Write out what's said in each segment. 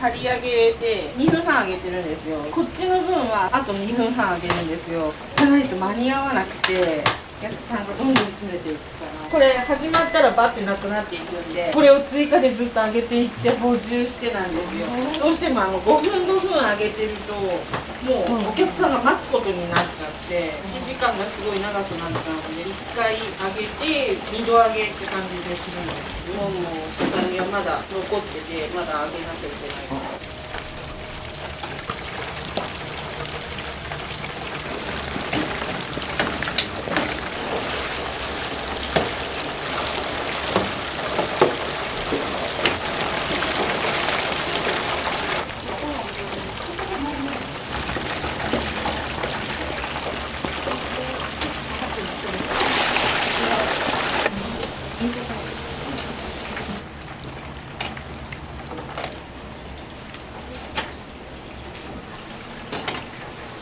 刈り上げで2分半揚げてるんですよ。こっちの分はあと2分半揚げるんですよ。じゃないと間に合わなくて、お客さんがどんどん詰めていくから。これ始まったらバッてなくなっていくんで、これを追加でずっと揚げていって補充してなんですよ。どうしても5分5分揚げてると、もうお客さんが待つことになっちゃって、1時間がすごい長くなっちゃうので、1回揚げて2度揚げって感じでするんですけど、もうささみはまだ残ってて、まだ揚げなきゃいけない。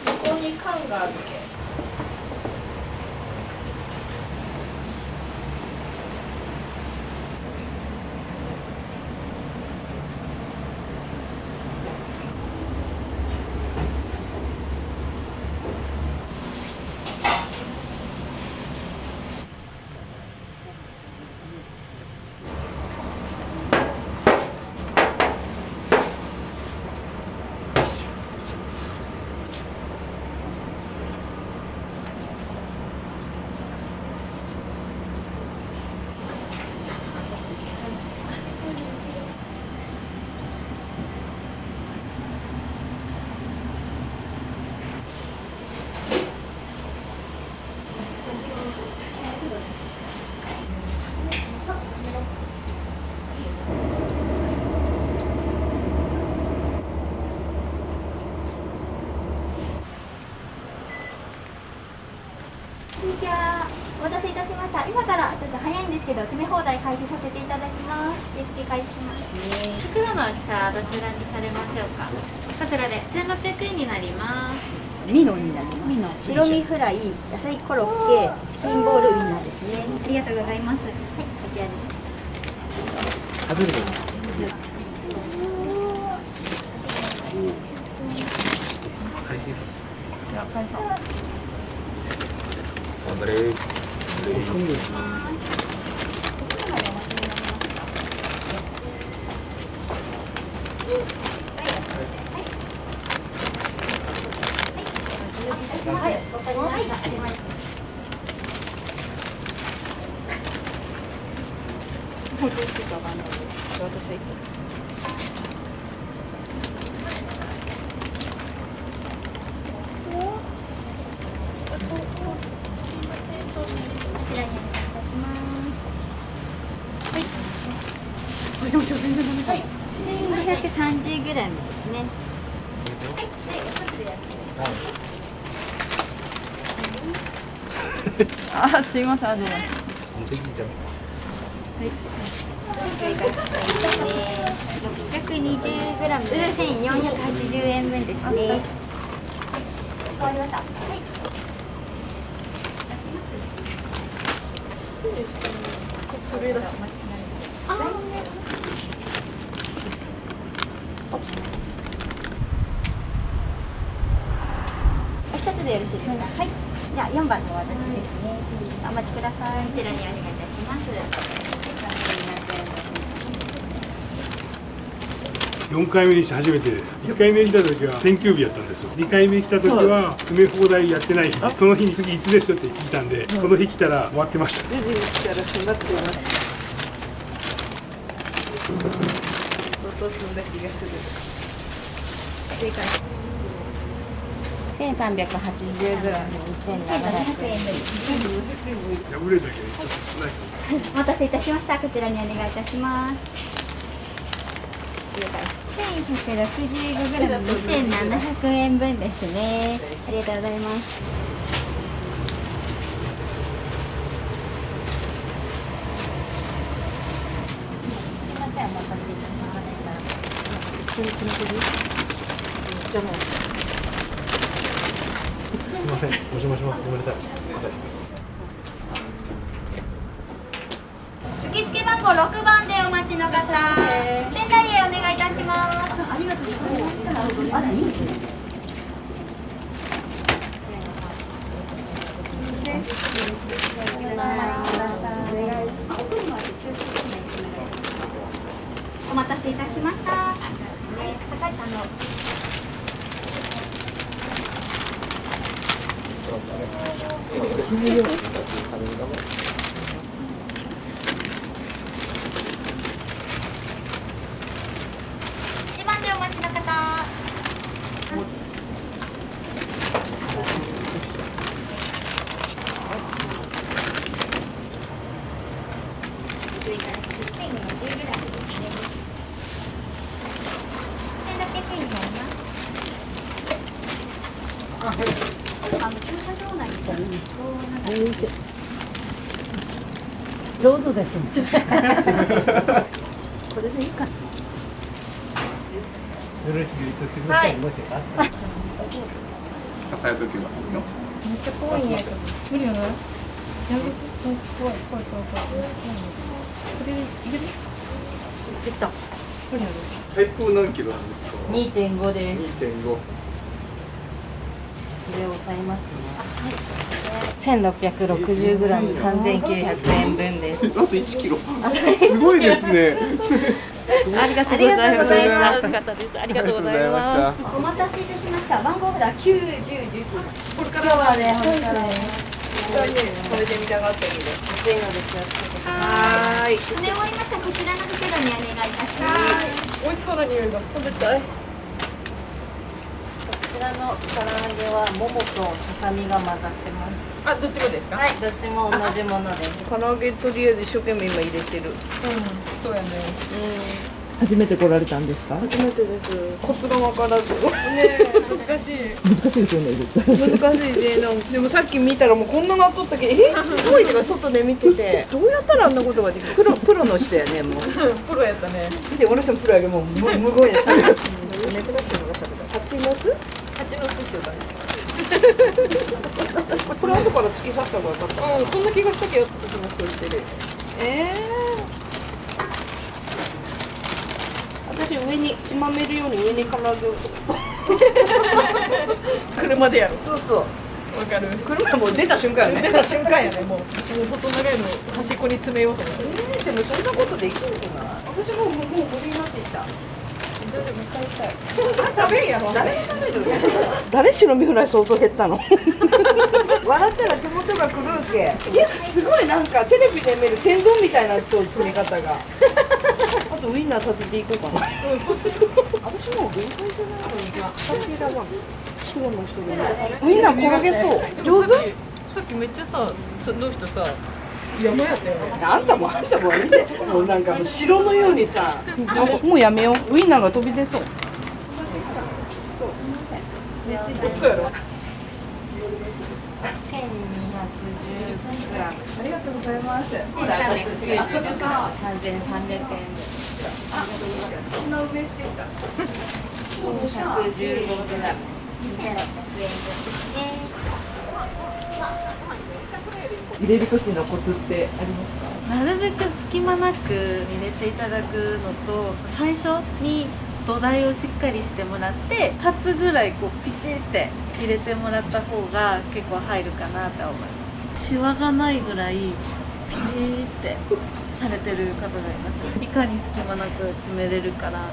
ここに缶があって。こんにちは。お待たせいたしました。今からちょっと早いんですけど、詰め放題開始させていただきます。受付開始します。袋の大きさどちらにされましょうか。こちらで1600円になります。ミノになります。白身フライ、野菜コロッケ、チキンボールウインナーですね。ありがとうございます。はい、こちらです。食べるの開始です頑張れ。はい、わかりました。こちらにお願いいたします。はい。はい。1230グラムですね。はい、はい、お一つでやってください。あ、すいません、ありがとうございます。追加ですね。620グラムで1480円分ですね。使われました。はい。一つでよろしいですか。はい。じゃあ4番の私ですね。お待ちください。こちらにお願いいたします。4回目にして初めて、1回目来た時は天休日やったんですよ。2回目来た時は詰め放題やってない日、その日に次いつですよって聞いたんで、その日来たら終わってました。レジに来たら閉まってます。相当済んだ気がする。正解。1380g で2700 1700円ですね。破れたけどちょっと少ないかも。お待たせいたしました。こちらにお願いいたします。1165g 2700円分ですね。ありがとうございます。すいません、お待たせいたしました。すみません、お邪魔します。ごめんなさい。受付番号6番でお待ちの方、店内へお願いいたします。ありがとうございました。あら、いいですね。お待たせいたしました。高い1番でお待ちの方。上手ですね。これでいいか。よろしく言ってください。もし支えとけばいいの。めっちゃ怖いんやけど。無理よな。やめて。怖い。これいける？いった。無理やろ。最高何キロなんですか。2.5です。2.5。これを抑えますね。1660g 3900円分です。あと1キロ。すごいですね。ありがとうございます。楽しかったです。ありがとうございます。お待たせいたしました。番号札9、10、11。これからはね、本当に食べてみたかったけど。熱いので気をつけてくださはーい。詰め終わりました。こちらの袋にお願いいたします。美味しそうな匂いが食べたい。い。こちらの唐揚げはももとささみが混ざってます。あ、どっちもですか？はい、どっちも同じものです。唐揚げとりあえず一生懸命今入れてる。そうやね。初めて来られたんですか？初めてです。コツがわからず。ねえ、難しい。難しいですよね、絶対。難しいね。でもさっき見たらもうこんななっとったけど、すごいとか外で見てて、どうやったらあんなことができる？プロの人やね、もう。プロやったね。で、私もプロやけどもう無言やしゃべる。ネクラっていうのがしゃべる。蜂の巣？蜂の巣っていうかね。これ後から突き刺した方がよかった。うん、そんな気がしたけど、私もそう言ってる。私上にしまめるように上に唐揚げを車でやる。そうそう。わかる。車もう出た瞬間やね。出た瞬間やね。もう細長いの端っこに詰めようと思って。でもそんなことできるかな。私もう無理になってきた。食べんやろ。誰白身フライ相当減ったの。笑ったら手元が狂うけ。いやすごいなんかテレビで見る天丼みたいな詰め方が。あとウインナー立てていこうかな。私もう限界じゃないのに。私らは白の人で。ウインナー転げそう。上手？さっきめっちゃさ、その人さ。山やったよね。あんたも見て、もうなんかもう城のようにさ、もうやめよう。ウインナーが飛び出そう。そうやろ。1210g。ありがとうございます。1390が3300円です。そんな嬉しかった。415g。2600円ですね。入れる時のコツってありますか？なるべく隙間なく入れていただくのと、最初に土台をしっかりしてもらって立つぐらいこうピチって入れてもらった方が結構入るかなと思います。シワがないぐらいピチってされてる方がいます。いかに隙間なく詰めれるから。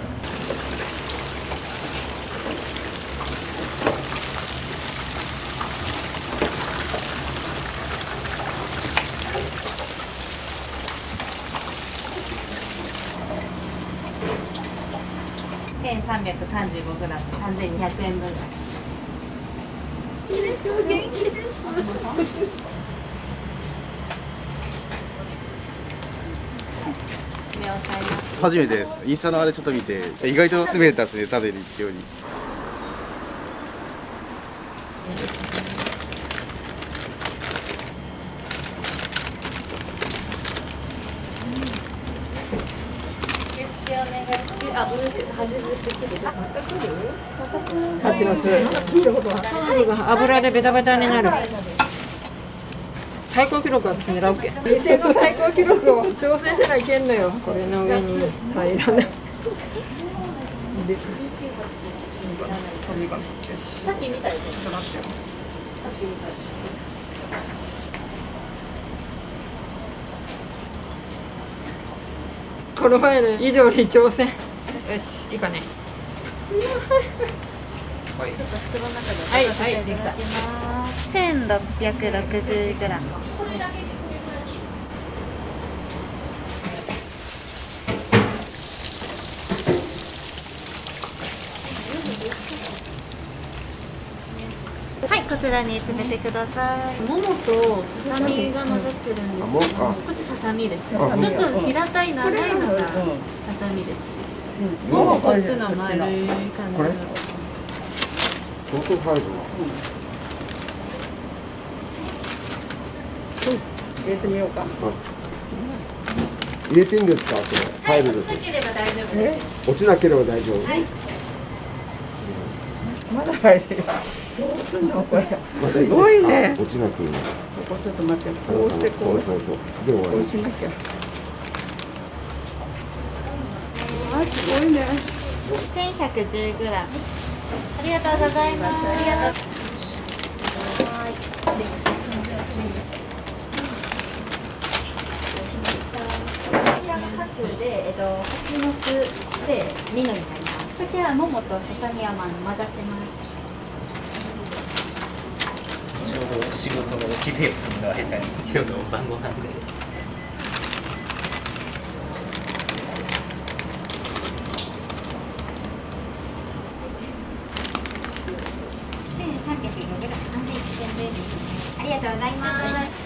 35g3200円分。初めてです。インスタのあれちょっと見て、意外と詰めれたですね、食べるように。立ちます。油でベタベタになる。最高記録は私狙うけ。店の最高記録を挑戦せないけんのよ。これの上に平らな。この前の以上に挑戦。よし、いいかね。はい、はい、できた。 1660g。はい、こちらに詰めてください。ももとささみが混ざってるんですけど、こっちささみです。ちょっと平たい長いのがささみです。ももこっちの丸い感じの。相当入るな。入れてみようか。入れていいんですか、それ。入る時。なければ大丈夫です。落ちなければ大丈夫。まだ入る。どうすんのこれ。まだいいですか。すごいね落ちなくていい。ここちょっと待って。こうしてこう。そう。で終わこりです。うしなきゃ。あ、すごいね。 1110g。ありがとうございます。ありがとう。こちらがカツで、蜂の巣で2のになります。こちらはももとささみは混ざってます。ちょうど仕事のお昼休みの間に今日の晩ご飯で。ありがとうございます。1300g。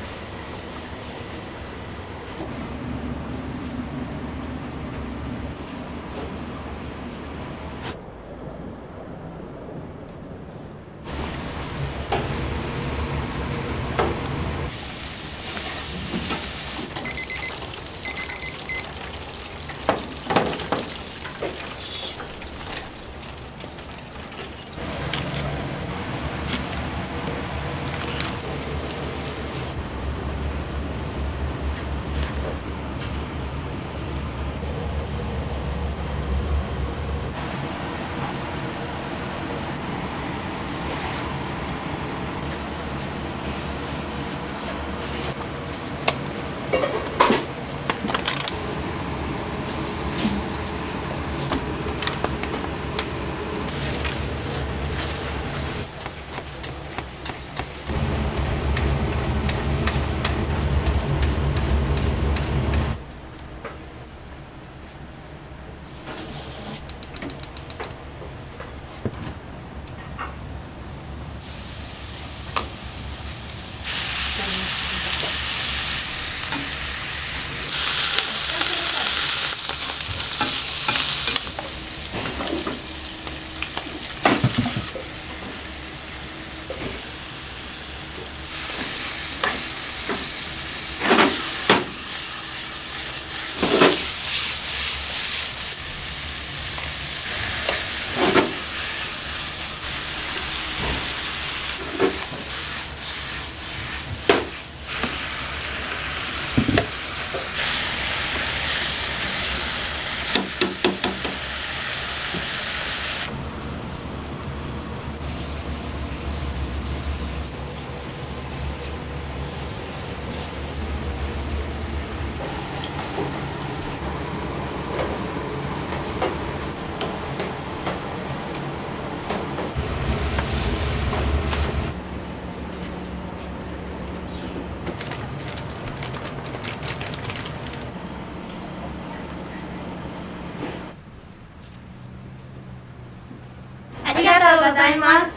がとうございます。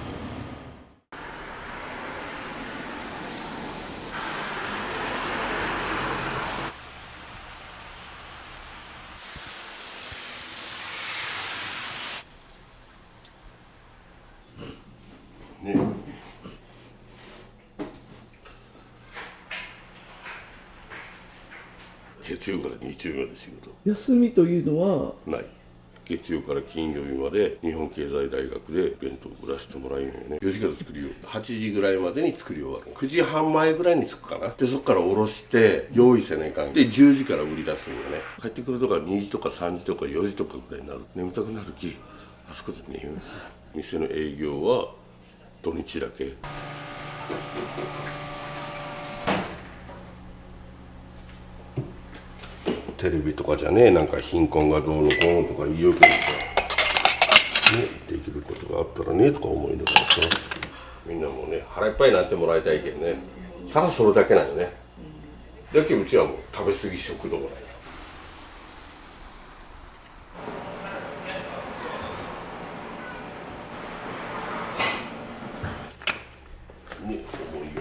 ね、月曜から日曜日まで仕事。休みというのはない。月曜から金曜日まで日本経済大学で弁当を売らせてもらえるんよね。4時から作りよう。8時ぐらいまでに作り終わる。9時半前ぐらいに着くかな。でそこから下ろして用意せないかん。で10時から売り出すんよね。帰ってくるとか2時とか3時とか4時とかぐらいになる。眠たくなるきあそこで寝よう。店の営業は土日だけ。テレビとかじゃね、なんか貧困がどうのこうのとか言うけどさ、ね、できることがあったらねとか思いながらさ、みんなもうね腹いっぱいになってもらいたいけんね。ただそれだけなんよね。だけどうちはもう食べ過ぎ食堂なんよ。ね、思いよ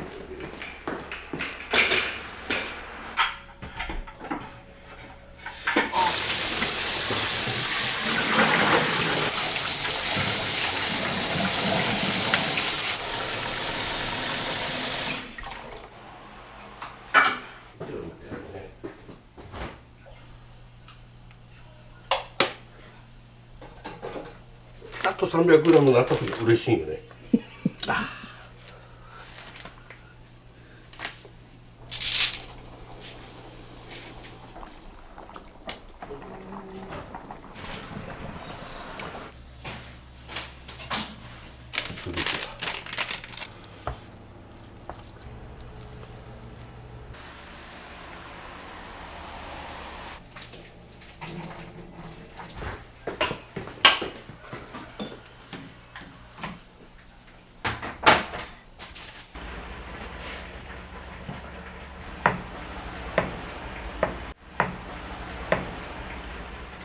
あと 300g になった時嬉しいよね。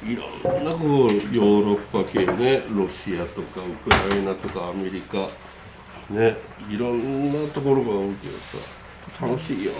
いろんなこうヨーロッパ系ね、ロシアとかウクライナとかアメリカね、いろんなところが多いけどさ、楽しいよ。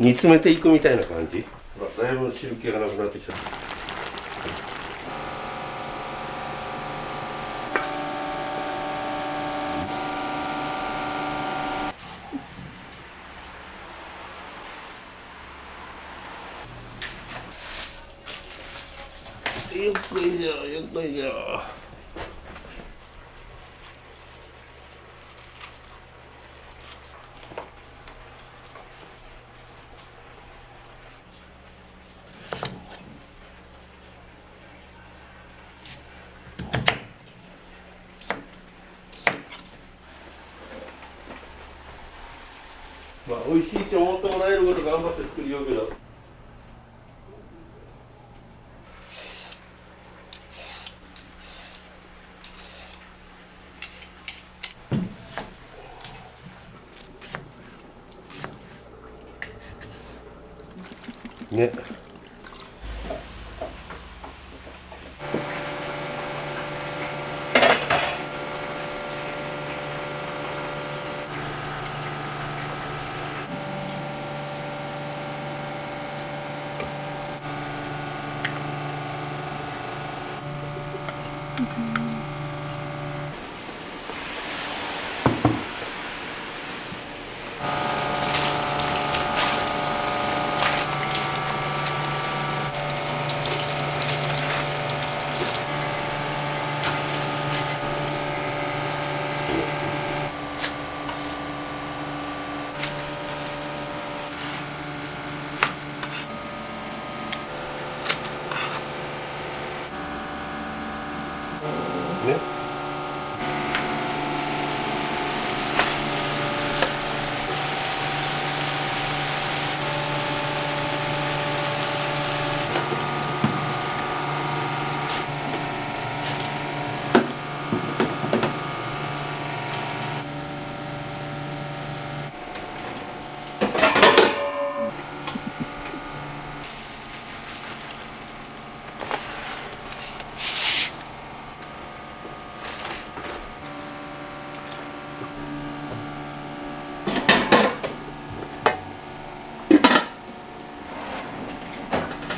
煮詰めていくみたいな感じ。だいぶ汁気がなくなってきた。よっこいしょ、よっこいしょ。まあ、美味しいって思ってもらえること頑張って作りようけど。ね。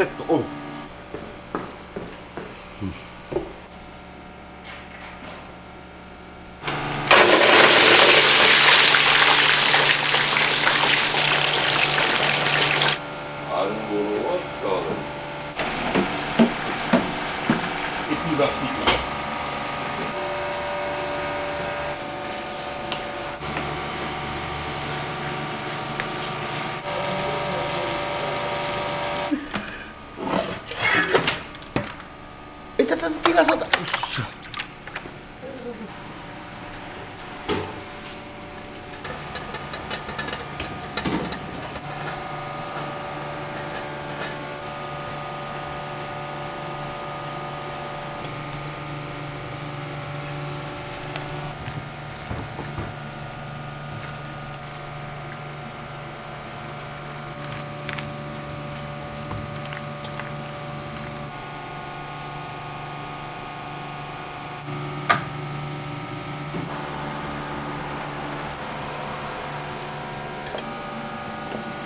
セットオン。あるものは使わない。エキバシー。手がそうだ。よっしゃ。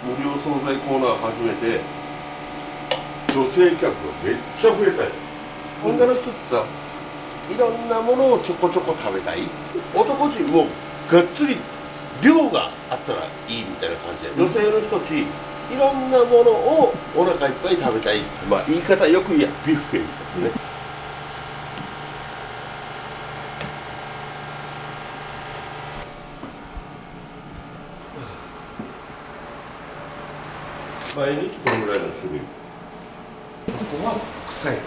無料惣菜コーナー始めて女性客がめっちゃ増えたよ。女の人ってさ、いろんなものをちょこちょこ食べたい。男人もがっつり量があったらいいみたいな感じで、女性の人たちいろんなものをお腹いっぱい食べたい。まあ言い方よく言えばビュッフェみたいなね。毎日このぐらいの種類。ここは臭い。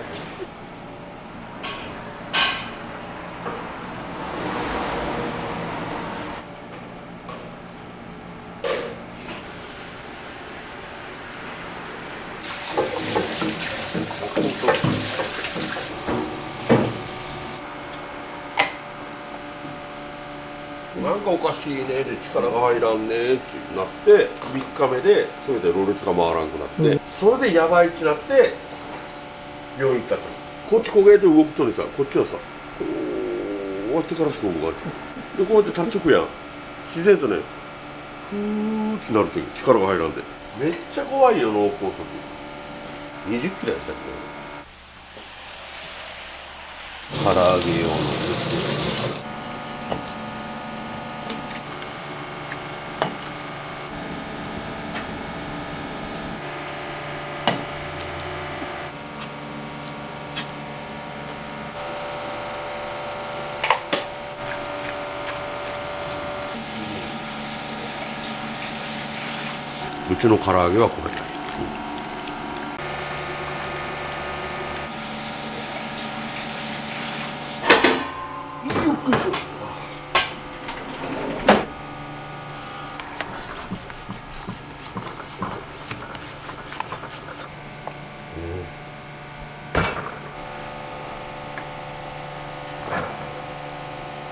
なんかおかしいねで力が入らんねってなって3日目でそれでろれつが回らんくなって、それでやばいってなって病院行ったと。こっち焦げて動くとにさ、こっちはさこうやってからしか動かないで、こうやって立っちゃくやん。自然とねふーってなるとき力が入らんでめっちゃ怖いよ。脳梗塞20キロやったっけ。唐揚げ用のうちの唐揚げはこれだ。よくしょ。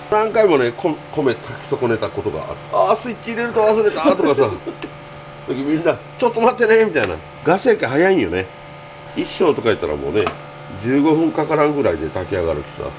何回もね、米炊き損ねたことがある。ああ、スイッチ入れると忘れたとかさみんな「ちょっと待ってね」みたいな。ガス焼き早いんよね。一升とか言ったらもうね15分かからんぐらいで炊き上がるしさ。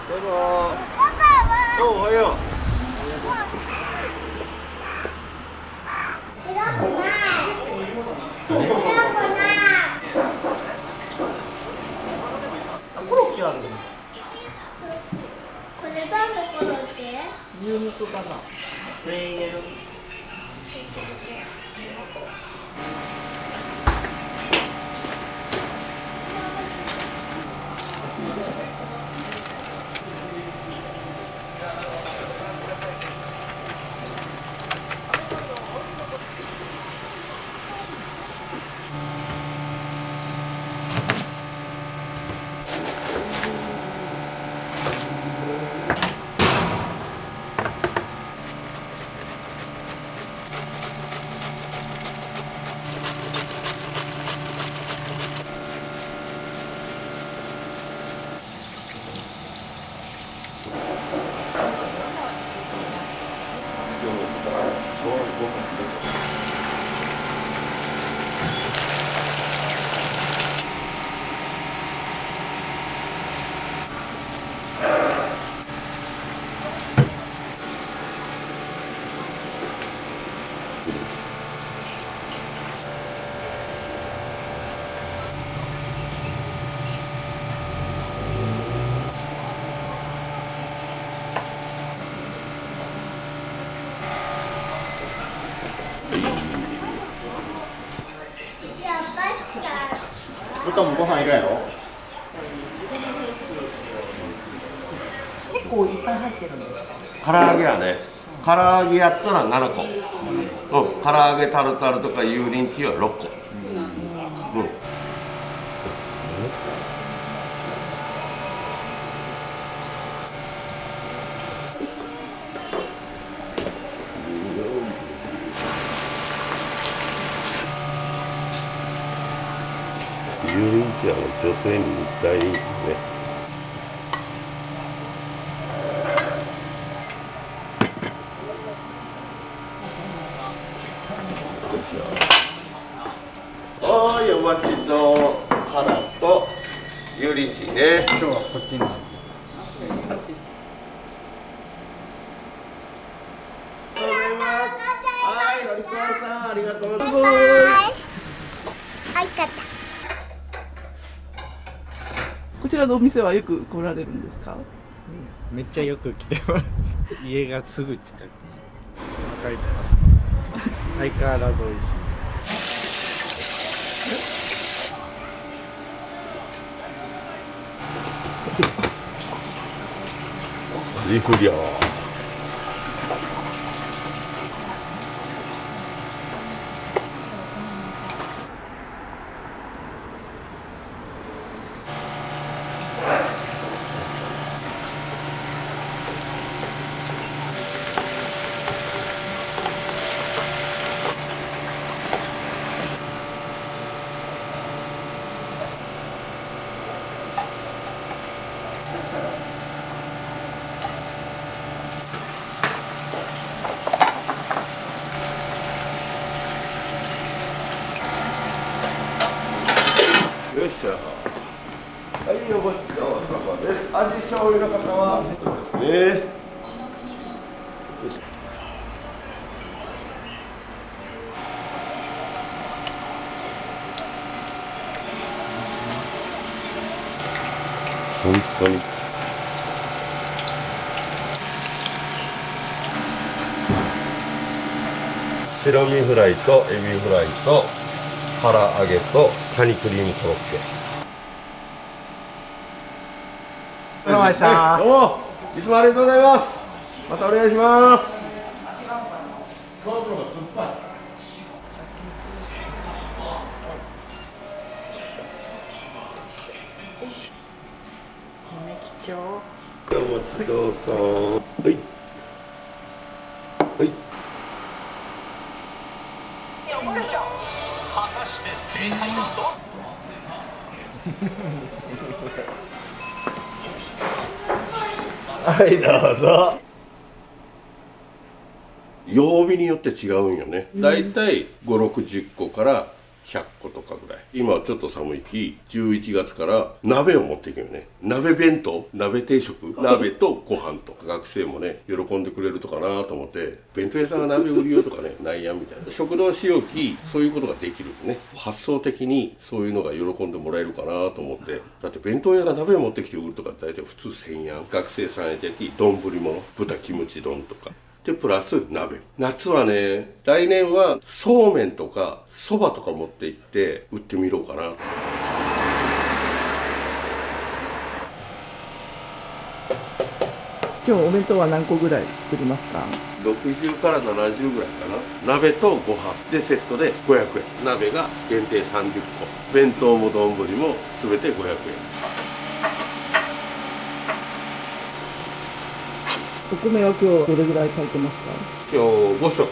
どうぞ。おはよう。コロッケある。これ誰コロッケ？牛肉かな。1000円。豚もご飯いるやろ。結構いっぱい入ってるんですか？唐揚げやね。唐揚げやったら7個。うん。唐揚げタルタルとか油淋鶏は6個。うん。油淋鶏は女性に大人気ね。はい、お待ちとカラと油淋鶏ね。今日はこっちに。はい、お利口さん、ありがとうございます。美味しかった。こちらのお店はよく来られるんですか？めっちゃよく来てます。家がすぐ近くに。相変わらず美味しい。リフリャー。よっしゃ。はい、おごちそうさまです。味醤油の方は。ね。本当に。白身フライとエビフライと唐揚げとカニクリームコロッケ。お疲れ様でした。どうも、いつもありがとうございます。またお願いします。貴重。お待ちどうさん。はい。はい。果たして正解はどはい、どうぞ。曜日によって違うんよね。だいたい5、60個から100個とかぐらい。今はちょっと寒い日、11月から鍋を持っていくよね。鍋弁当、鍋定食、鍋とご飯と。学生もね、喜んでくれるとかなと思って、弁当屋さんが鍋売りよとかね、ないやんみたいな。食堂仕置き、そういうことができるね。発想的にそういうのが喜んでもらえるかなと思って。だって弁当屋が鍋持ってきて売るとか大体普通1000円。学生さんや的丼物、豚キムチ丼とか。でプラス鍋。夏はね、来年はそうめんとかそばとか持って行って売ってみようかな。今日お弁当は何個ぐらい作りますか？60から70ぐらいかな。鍋とご飯でセットで500円。鍋が限定30個。弁当も丼も全て500円。お米は今日どれぐらい炊いてますか？今日5食。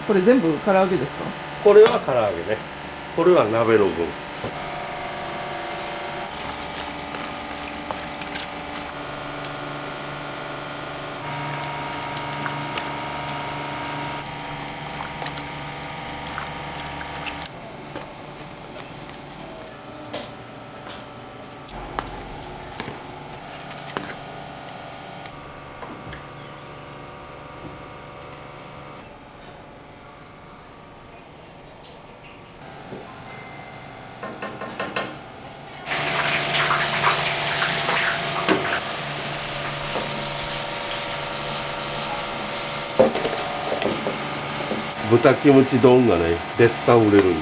これ全部唐揚げですか？これは唐揚げね。これは鍋の分。豚キムチ丼がね絶対売れるんよ。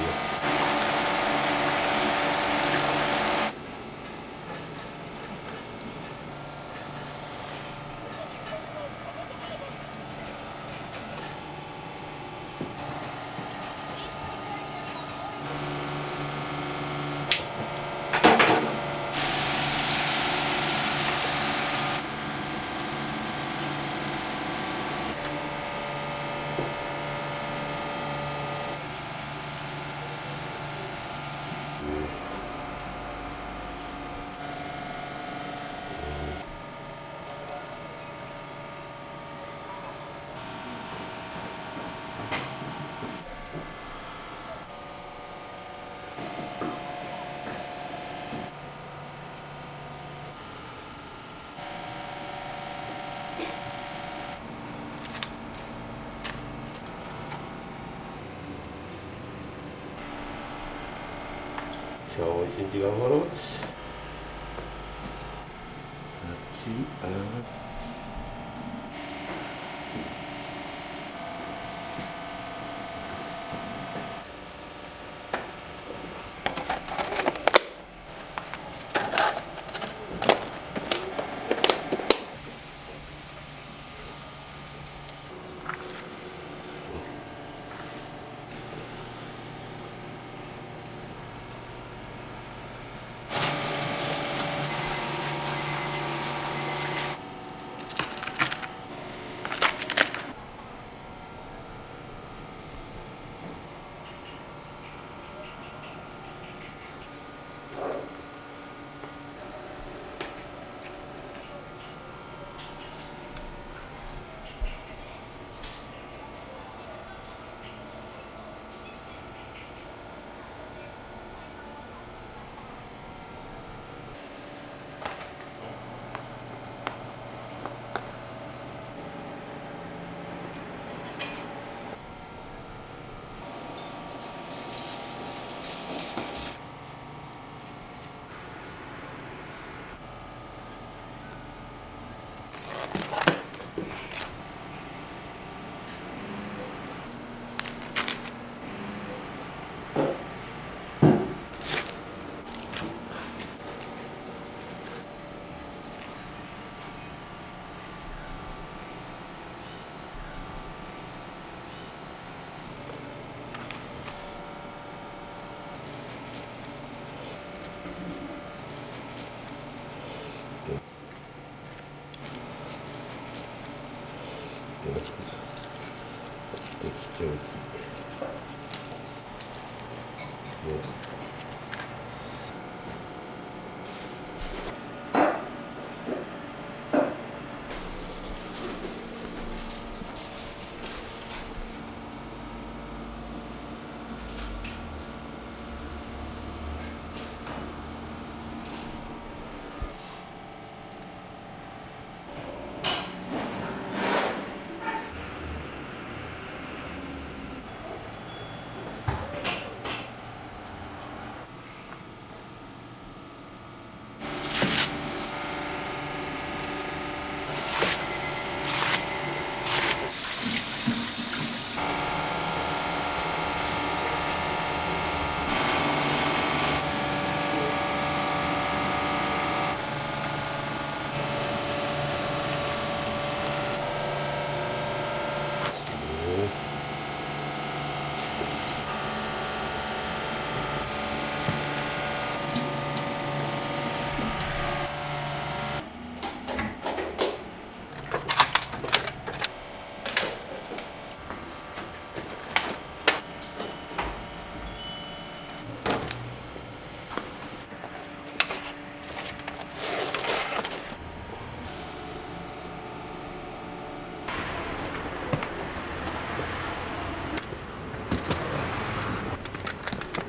今日も一日頑張ろう。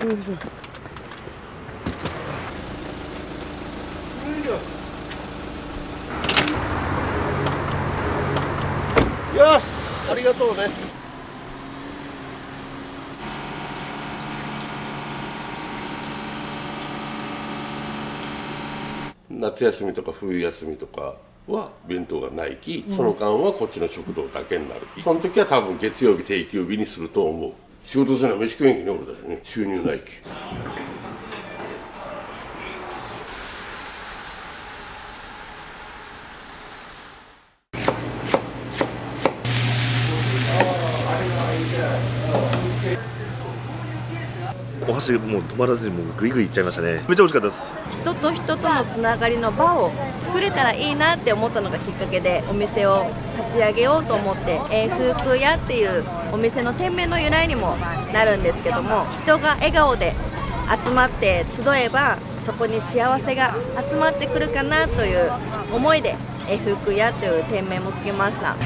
よいしょ。よし、ありがとうね。夏休みとか冬休みとかは弁当がないき、その間はこっちの食堂だけになるき、その時は多分月曜日定休日にすると思う。仕事せな飯食えんきね、俺たちね、収入ないき。お箸もう止まらずにもうグイグイいっちゃいましたね。めっちゃ美味しかったです。人と人とのつながりの場を作れたらいいなって思ったのがきっかけでお店を立ち上げようと思って、風空屋っていうお店の店名の由来にもなるんですけども、人が笑顔で集まって集えばそこに幸せが集まってくるかなという思いで風空屋という店名もつけました。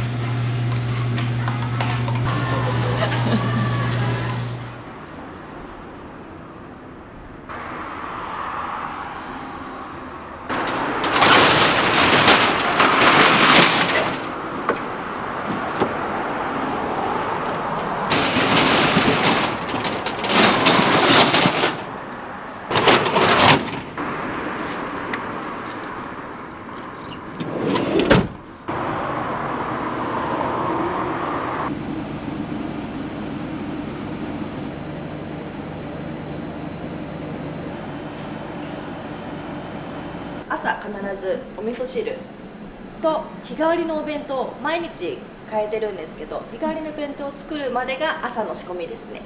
朝必ずお味噌汁と日替わりのお弁当毎日変えてるんですけど、日替わりの弁当を作るまでが朝の仕込みですね。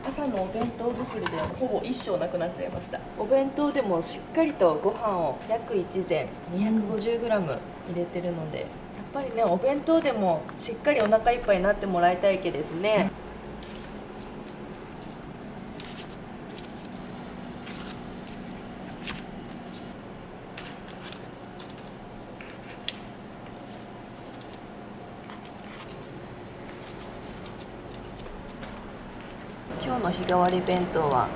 朝のお弁当作りでほぼ一生なくなっちゃいました。お弁当でもしっかりとご飯を約1膳 250g 入れてるので、やっぱりねお弁当でもしっかりお腹いっぱいになってもらいたいけですね。今日の日替わり弁当は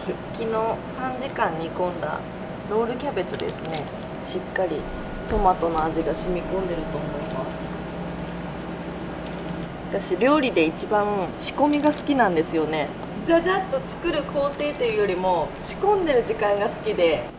昨日3時間煮込んだロールキャベツですね。しっかりトマトの味が染み込んでると思います。私料理で一番仕込みが好きなんですよね。じゃじゃっと作る工程というよりも仕込んでる時間が好きで、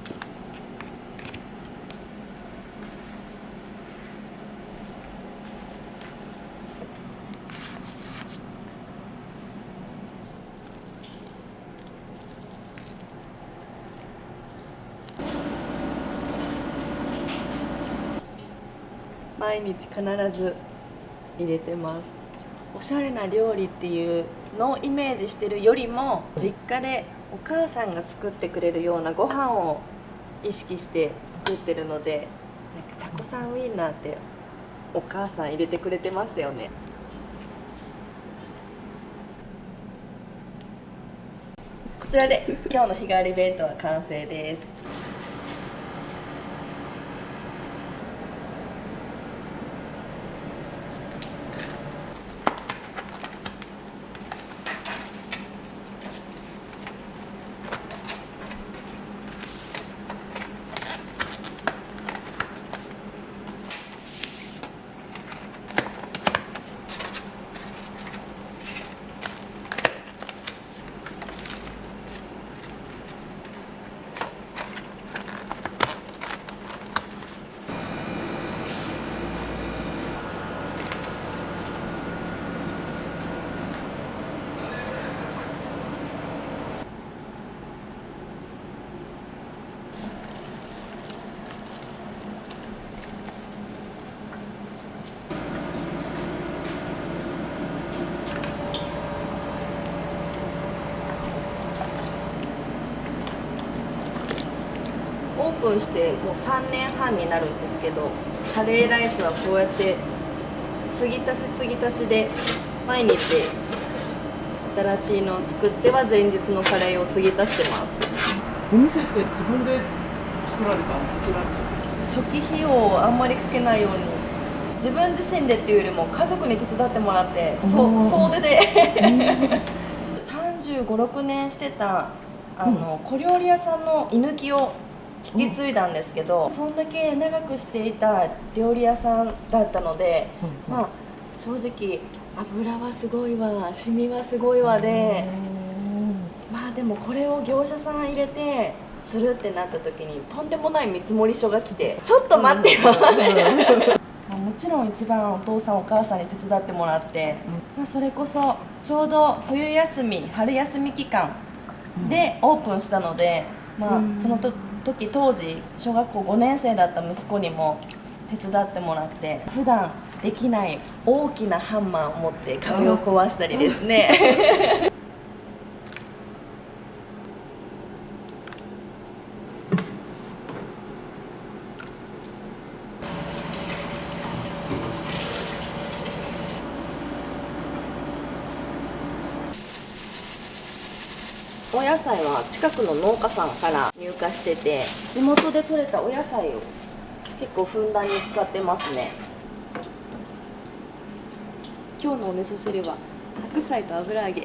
毎日必ず入れてます。おしゃれな料理っていうのをイメージしてるよりも、実家でお母さんが作ってくれるようなご飯を意識して作ってるので、なんかタコさんウインナーってお母さん入れてくれてましたよね。こちらで今日の日替わり弁当は完成です。オープンしてもう3年半になるんですけど、カレーライスはこうやって継ぎ足し継ぎ足しで毎日新しいのを作っては前日のカレーを継ぎ足してます。お店って自分で作られたんですか？初期費用をあんまりかけないように、自分自身でっていうよりも家族に手伝ってもらって、総出で35、6年してた小料理屋さんの居抜きを引き継いだんですけど、そんだけ長くしていた料理屋さんだったので、まあ正直油はすごいわ、シミはすごいわで、まあでもこれを業者さん入れてするってなった時にとんでもない見積書が来て、ちょっと待ってよもちろん一番お父さんお母さんに手伝ってもらって、まあ、それこそちょうど冬休み春休み期間でオープンしたので、まあ、その時当時小学校5年生だった息子にも手伝ってもらって、普段できない大きなハンマーを持って壁を壊したりですねお野菜は近くの農家さんから入荷してて、地元で採れたお野菜を結構ふんだんに使ってますね。今日のお味噌汁は白菜と油揚げ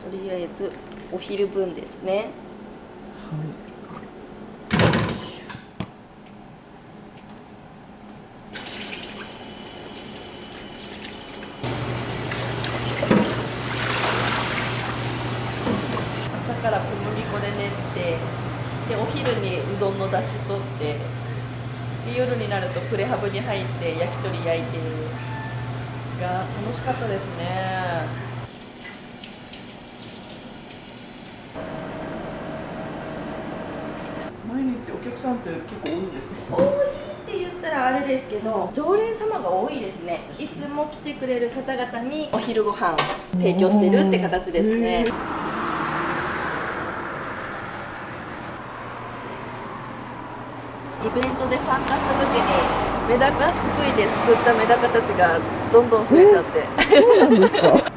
とりあえずお昼分ですね。朝から小麦粉で練って、でお昼にうどんの出汁取って、で夜になるとプレハブに入って焼き鳥焼いてが楽しかったですね。毎日お客さんって結構多いんですか？多いって言ったらあれですけど、常連様が多いですね。いつも来てくれる方々にお昼ご飯提供してるって形ですね。イベントで参加した時にメダカすくいですくったメダカたちがどんどん増えちゃって。そうなんですか？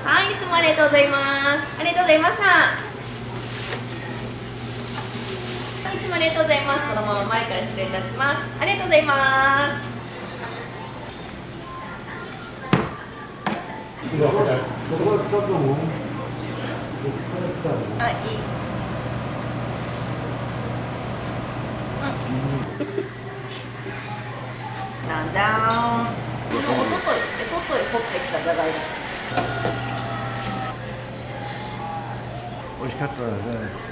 はい、いつもありがとうございます。ありがとうございました。いつもありがとうございます。このまま前から失礼いたします。ありがとうございます。あ、いい。なんじゃーん。おととい掘ってきたじゃがいも。美味しかったですね。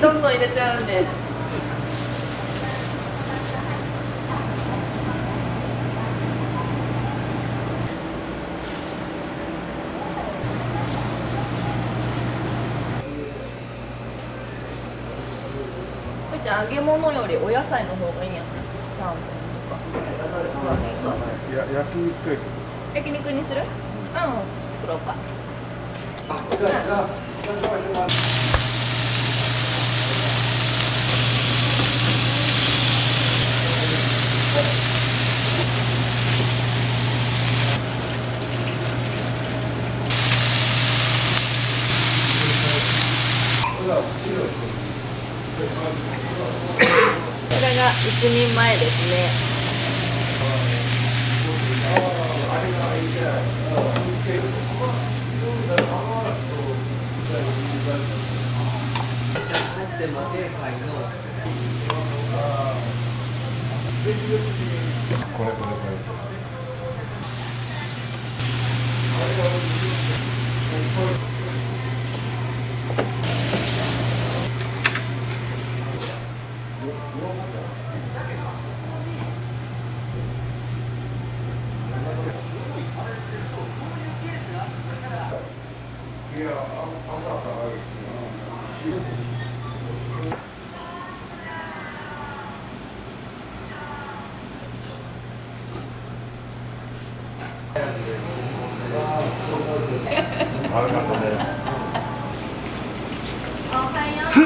どんどん入れちゃうんで。ふーちゃん、揚げ物よりお野菜の方がいいんやね。ちゃんぽんとか。焼肉か。焼肉にする？うん、作ろうか。これが1人前ですね。これ。悪かったね。おはよう。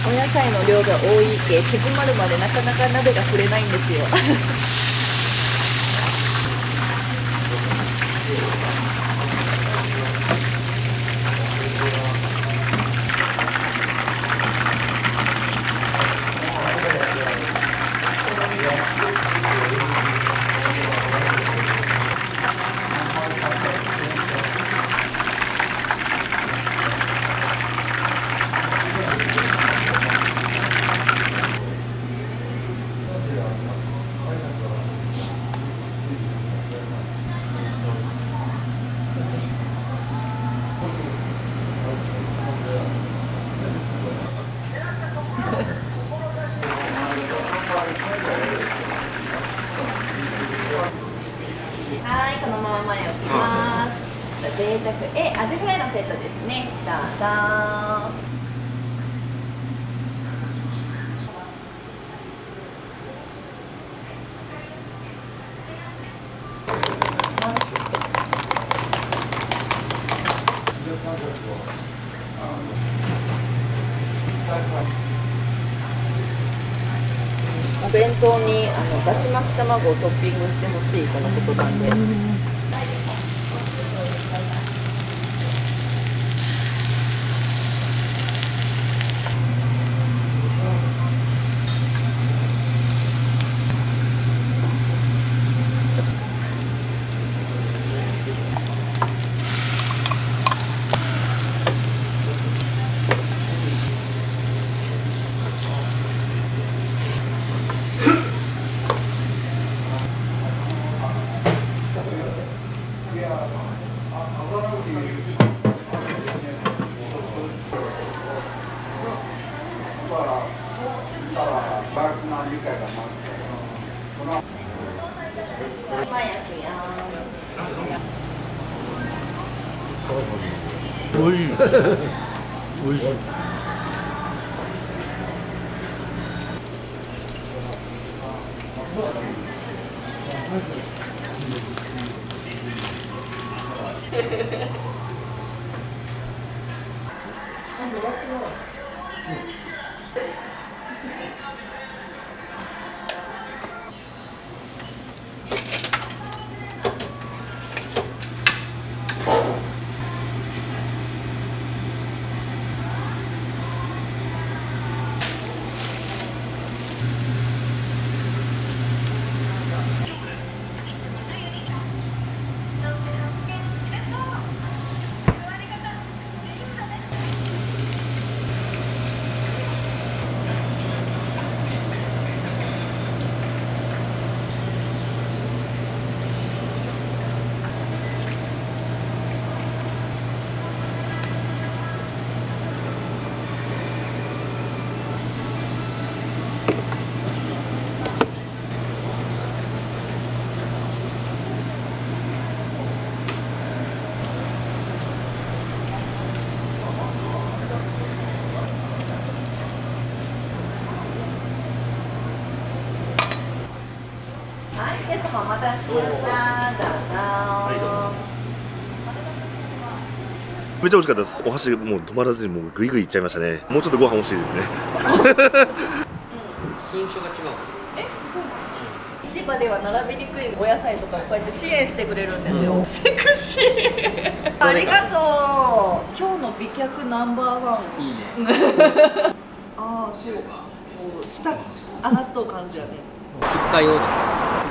お野菜の量が多いけ静まるまでなかなか鍋が触れないんですよ。はい、このまま前置きます。贅沢アジフライのセットですね。どうぞ。お弁当にだし巻き卵をトッピングしてほしいとのことなんで。おいしいおいしいはい、お待たせしました。どうぞ。めっちゃ美味しかったです。お箸もう止まらずにもうグイグイいっちゃいましたね。もうちょっとご飯欲しいですね。品種が違う。市場では並びにくいお野菜とかをこうやって支援してくれるんですよ。セクシー。ありがとう。今日の美脚ナンバーワン。いいね。ああ、そう。こう下上がっとう感じやね。出荷用です。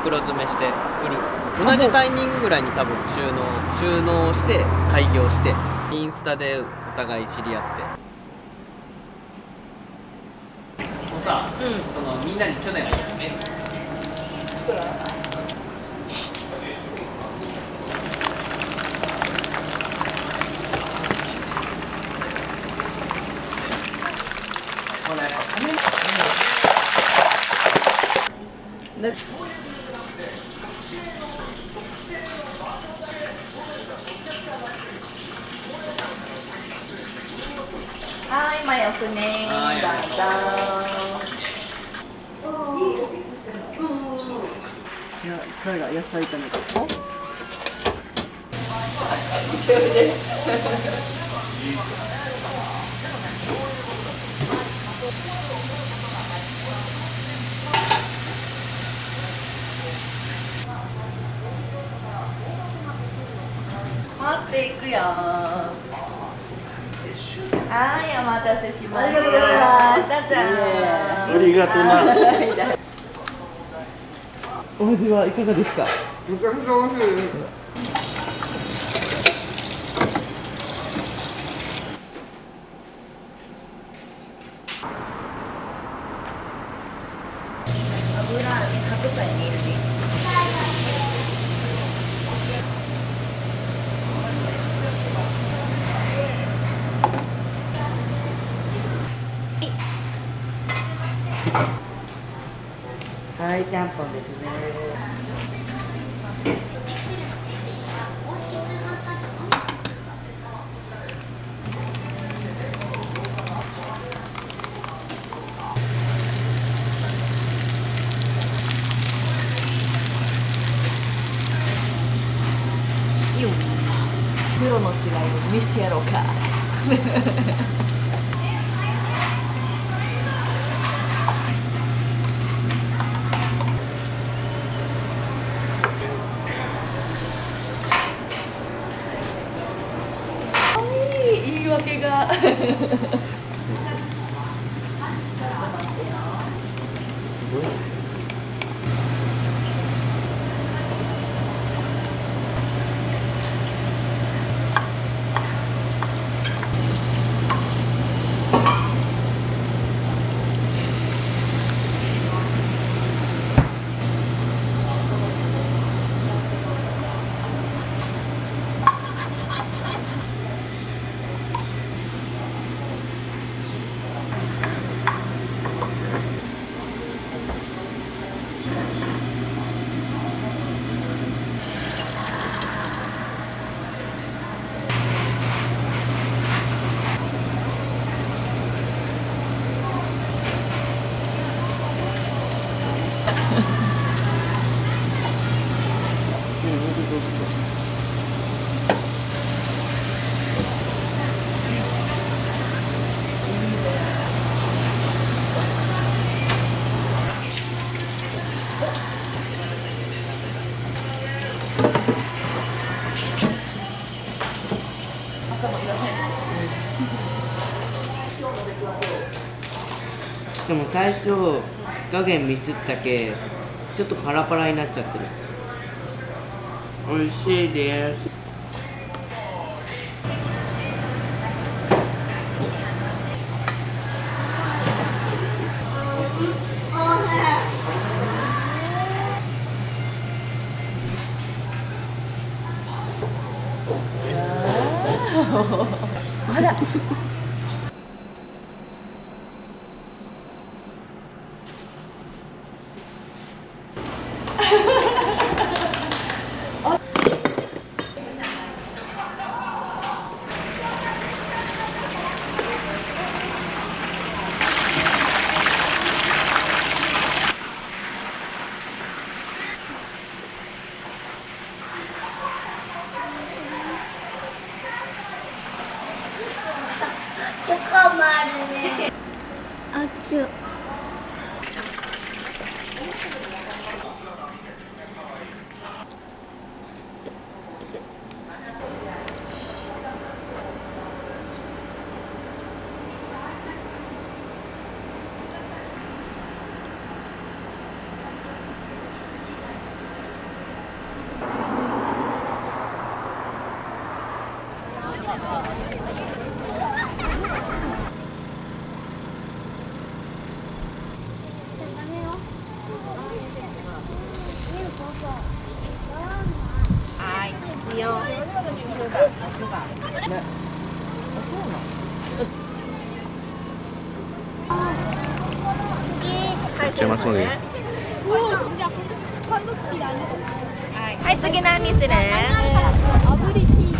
袋詰めして売る。同じタイミングぐらいに多分収納して開業してインスタでお互い知り合って。もうさ、そのみんなに去年は言ったね。そしたら。ほらやっぱ金。はい、マヨクね。どうぞ。誰が野菜炒めたの？待っていくよ。はい、お待たせしました。どうぞ。ありがとうな。お味はいかがですか？めちゃくちゃ美味しいです。油に白菜に入れて。はい、ちゃんぽんですね。よ、プロの違いを見せてやろうか。言い訳が。すごい。かも最初火加減ミスったけちょっとパラパラになっちゃってる。美味しいです。あら。チョコもあるね。あ、ちゅ。いっちゃいますので。はい、次何にする？炙りピース。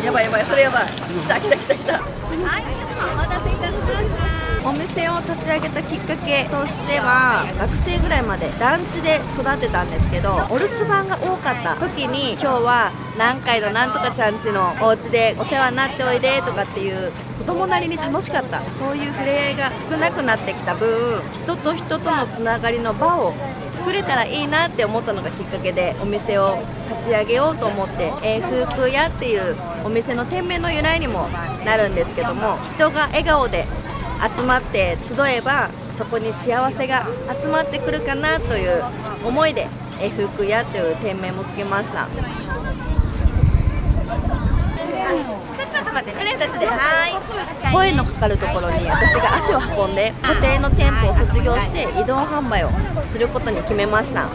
やばいやばい、それやばい。来た来た来た来た。はい、お待たせいたしました。お店を立ち上げたきっかけとしては、学生ぐらいまで団地で育てたんですけど、お留守番が多かった時に、今日は南海のなんとかちゃんちのお家でお世話になっておいでとかっていう子供なりに楽しかった、そういう触れ合いが少なくなってきた分、人と人とのつながりの場を作れたらいいなって思ったのがきっかけで、お店を立ち上げようと思って、風空屋っていうお店の店名の由来にもなるんですけども、人が笑顔で集まって集えばそこに幸せが集まってくるかなという思いで風空屋という店名もつけました。ちょっと待って、2つで、はい。声のかかるところに私が足を運んで固定の店舗を卒業して移動販売をすることに決めました。あ